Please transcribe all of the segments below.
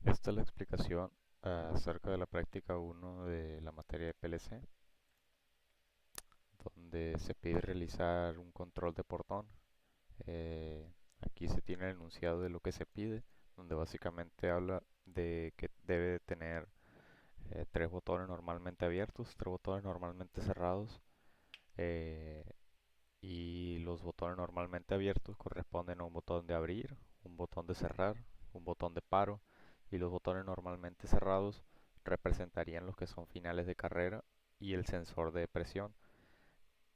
Esta es la explicación acerca de la práctica uno de la materia de PLC, donde se pide realizar un control de portón. Aquí se tiene el enunciado de lo que se pide, donde básicamente habla de que debe tener tres botones normalmente abiertos, tres botones normalmente cerrados, eh, y los botones normalmente abiertos corresponden a un botón de abrir, un botón de cerrar, un botón de paro, y los botones normalmente cerrados representarían los que son finales de carrera y el sensor de presión.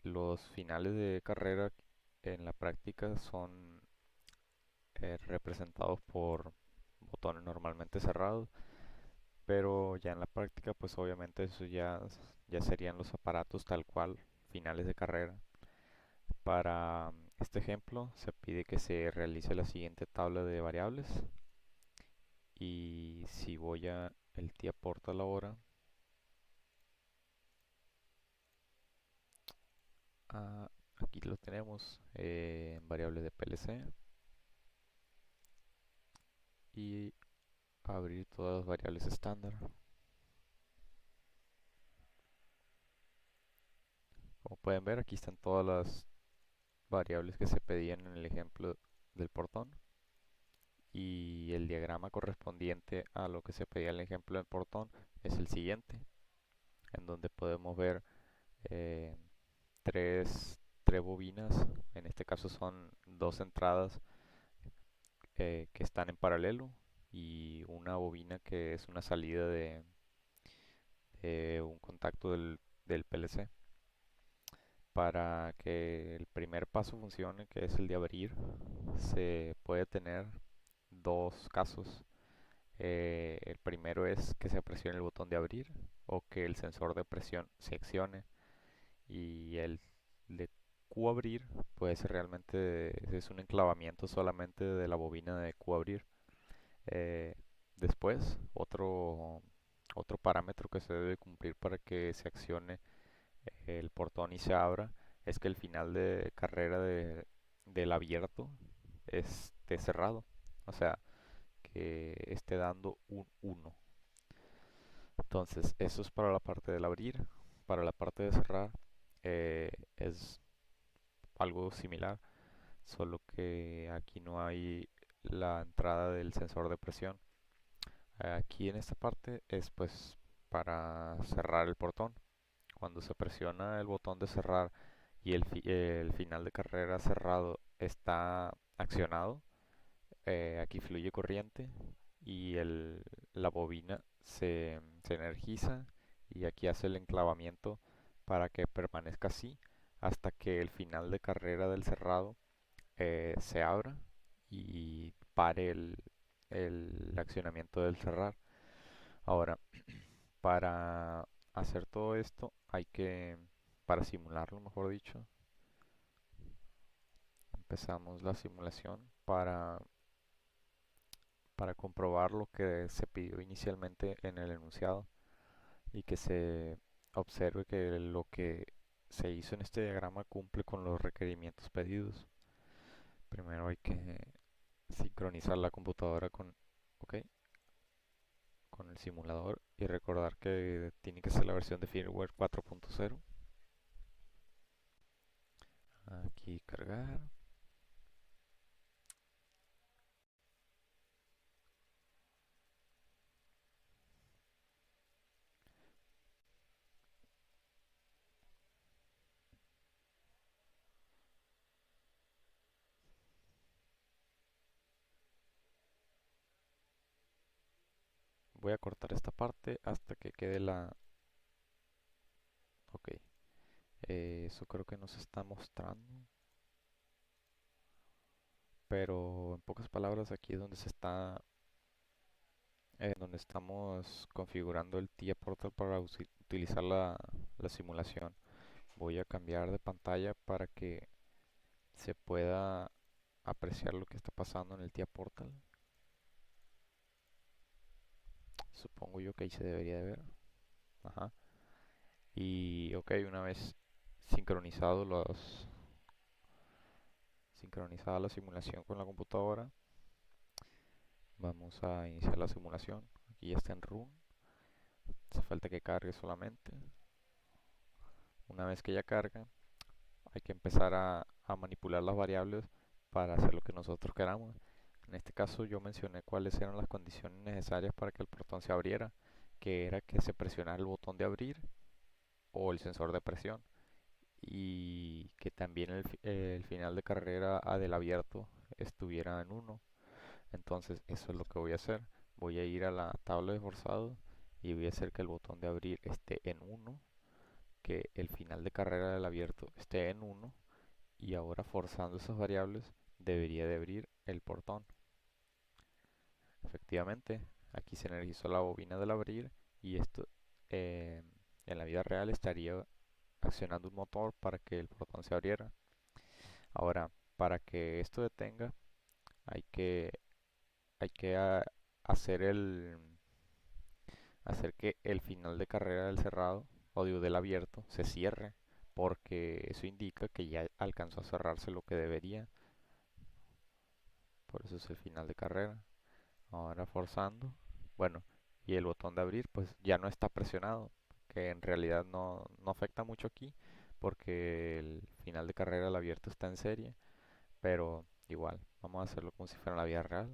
Los finales de carrera en la práctica son representados por botones normalmente cerrados, pero ya en la práctica pues obviamente eso ya serían los aparatos tal cual, finales de carrera. Para este ejemplo se pide que se realice la siguiente tabla de variables, y si voy a el tía portal ahora, aquí lo tenemos en variables de PLC, y abrir todas las variables estándar. Como pueden ver, aquí están todas las variables que se pedían en el ejemplo del portón, y el diagrama correspondiente a lo que se pedía en el ejemplo del portón es el siguiente, en donde podemos ver eh, tres bobinas. En este caso son dos entradas que están en paralelo, y una bobina que es una salida de un contacto del PLC. Para que el primer paso funcione, que es el de abrir, se puede tener dos casos. El primero es que se presione el botón de abrir, o que el sensor de presión se accione, y el de Q abrir pues realmente es un enclavamiento solamente de la bobina de Q abrir. Eh, Después, otro parámetro que se debe cumplir para que se accione el portón y se abra es que el final de carrera del abierto esté cerrado, o sea, que esté dando un 1. Entonces, eso es para la parte del abrir. Para la parte de cerrar, es algo similar, solo que aquí no hay la entrada del sensor de presión. Aquí en esta parte es pues para cerrar el portón. Cuando se presiona el botón de cerrar y el final de carrera cerrado está accionado, aquí fluye corriente y la bobina se energiza, y aquí hace el enclavamiento para que permanezca así hasta que el final de carrera del cerrado se abra y pare el accionamiento del cerrar. Ahora, para hacer todo esto para simularlo, mejor dicho, empezamos la simulación para comprobar lo que se pidió inicialmente en el enunciado, y que se observe que lo que se hizo en este diagrama cumple con los requerimientos pedidos. Primero hay que sincronizar la computadora ok, con el simulador, y recordar que tiene que ser la versión de firmware 4.0. Aquí cargar. Voy a cortar esta parte hasta que quede la... Ok, eso creo que nos está mostrando, pero en pocas palabras aquí es donde donde estamos configurando el TIA Portal para utilizar la simulación. Voy a cambiar de pantalla para que se pueda apreciar lo que está pasando en el TIA Portal. Supongo yo que ahí se debería de ver. Ajá. Y ok, una vez sincronizado sincronizada la simulación con la computadora, Vamos a iniciar la simulación. Aquí ya está en run. Hace falta que cargue solamente. Una vez que ya carga, hay que empezar a manipular las variables para hacer lo que nosotros queramos. En este caso yo mencioné cuáles eran las condiciones necesarias para que el portón se abriera, que era que se presionara el botón de abrir o el sensor de presión, y que también el final de carrera del abierto estuviera en 1. Entonces eso es lo que voy a hacer. Voy a ir a la tabla de forzado y voy a hacer que el botón de abrir esté en 1, que el final de carrera del abierto esté en 1, y ahora forzando esas variables debería de abrir el portón. Efectivamente, aquí se energizó la bobina del abrir, y esto en la vida real estaría accionando un motor para que el portón se abriera. Ahora, para que esto detenga, hay que, hay que hacer que el final de carrera del cerrado o del abierto se cierre, porque eso indica que ya alcanzó a cerrarse lo que debería. Por eso es el final de carrera. Ahora forzando, bueno, y el botón de abrir pues ya no está presionado, que en realidad no afecta mucho aquí, porque el final de carrera del abierto está en serie, pero igual, vamos a hacerlo como si fuera en la vida real.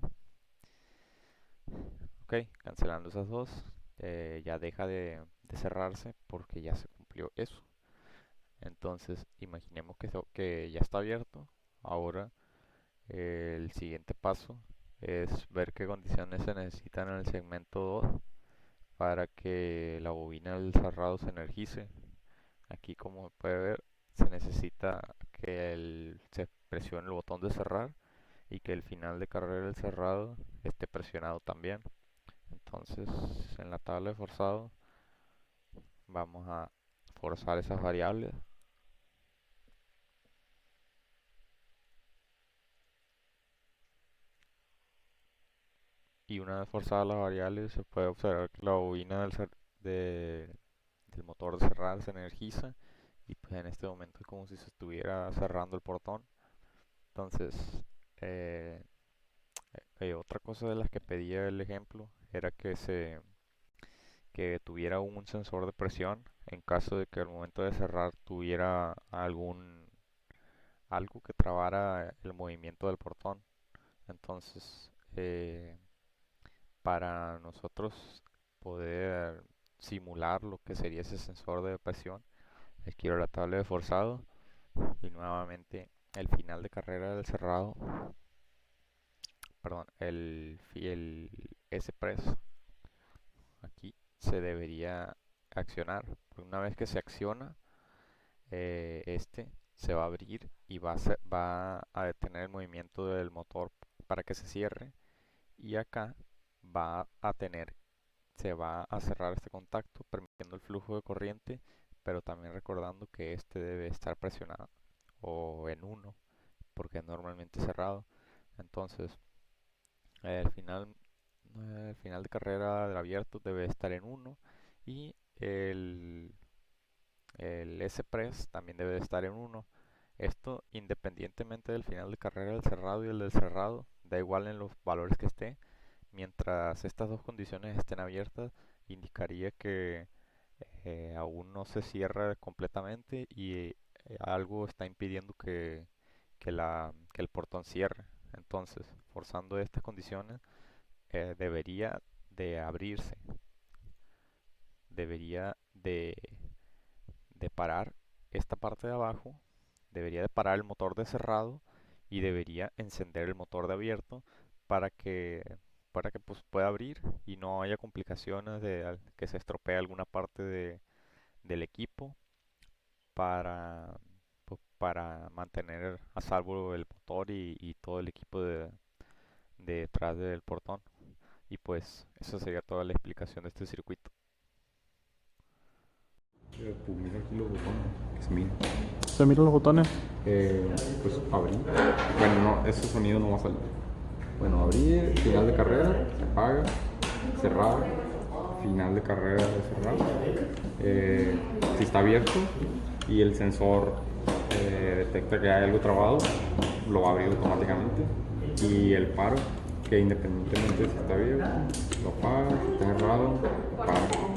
Ok, cancelando esas dos, ya deja de cerrarse porque ya se cumplió eso. Entonces, imaginemos que ya está abierto. Ahora, el siguiente paso es ver qué condiciones se necesitan en el segmento 2 para que la bobina del cerrado se energice. Aquí, como puede ver, se necesita que se presione el botón de cerrar y que el final de carrera del cerrado esté presionado también. Entonces, en la tabla de forzado vamos a forzar esas variables. Y una vez forzadas las variables, se puede observar que la bobina del motor de cerrar se energiza, y pues en este momento es como si se estuviera cerrando el portón. Entonces, eh, otra cosa de las que pedía el ejemplo era que tuviera un sensor de presión en caso de que al momento de cerrar tuviera algo que trabara el movimiento del portón. Entonces, para nosotros poder simular lo que sería ese sensor de presión, les quiero la tabla de forzado y nuevamente el final de carrera del cerrado, perdón, el S-Press aquí se debería accionar. Una vez que se acciona, este se va a abrir y va a detener el movimiento del motor para que se cierre, y acá va a tener se va a cerrar este contacto permitiendo el flujo de corriente, pero también recordando que este debe estar presionado o en 1 porque es normalmente cerrado. Entonces el final, el final de carrera del abierto debe estar en 1, y el S-Press también debe estar en 1. Esto independientemente del final de carrera del cerrado y el del cerrado, da igual en los valores que esté. Mientras estas dos condiciones estén abiertas, indicaría que aún no se cierra completamente, y algo está impidiendo que el portón cierre. Entonces, forzando estas condiciones, debería de abrirse, debería de parar esta parte de abajo, debería de parar el motor de cerrado y debería encender el motor de abierto para que pues, pueda abrir y no haya complicaciones de que se estropee alguna parte del equipo, para mantener a salvo el motor y todo el equipo detrás del portón. Y pues esa sería toda la explicación de este circuito. Pues mira aquí los botones, que se miran. ¿Se miran los botones? Pues abrir. Bueno, no, ese sonido no va a salir. Bueno, abrir, final de carrera, se apaga, cerrar, final de carrera de cerrar. Si está abierto y el sensor detecta que hay algo trabado, lo va a abrir automáticamente. Y el paro que independientemente si está abierto, lo apagas, si está cerrado, lo apagas.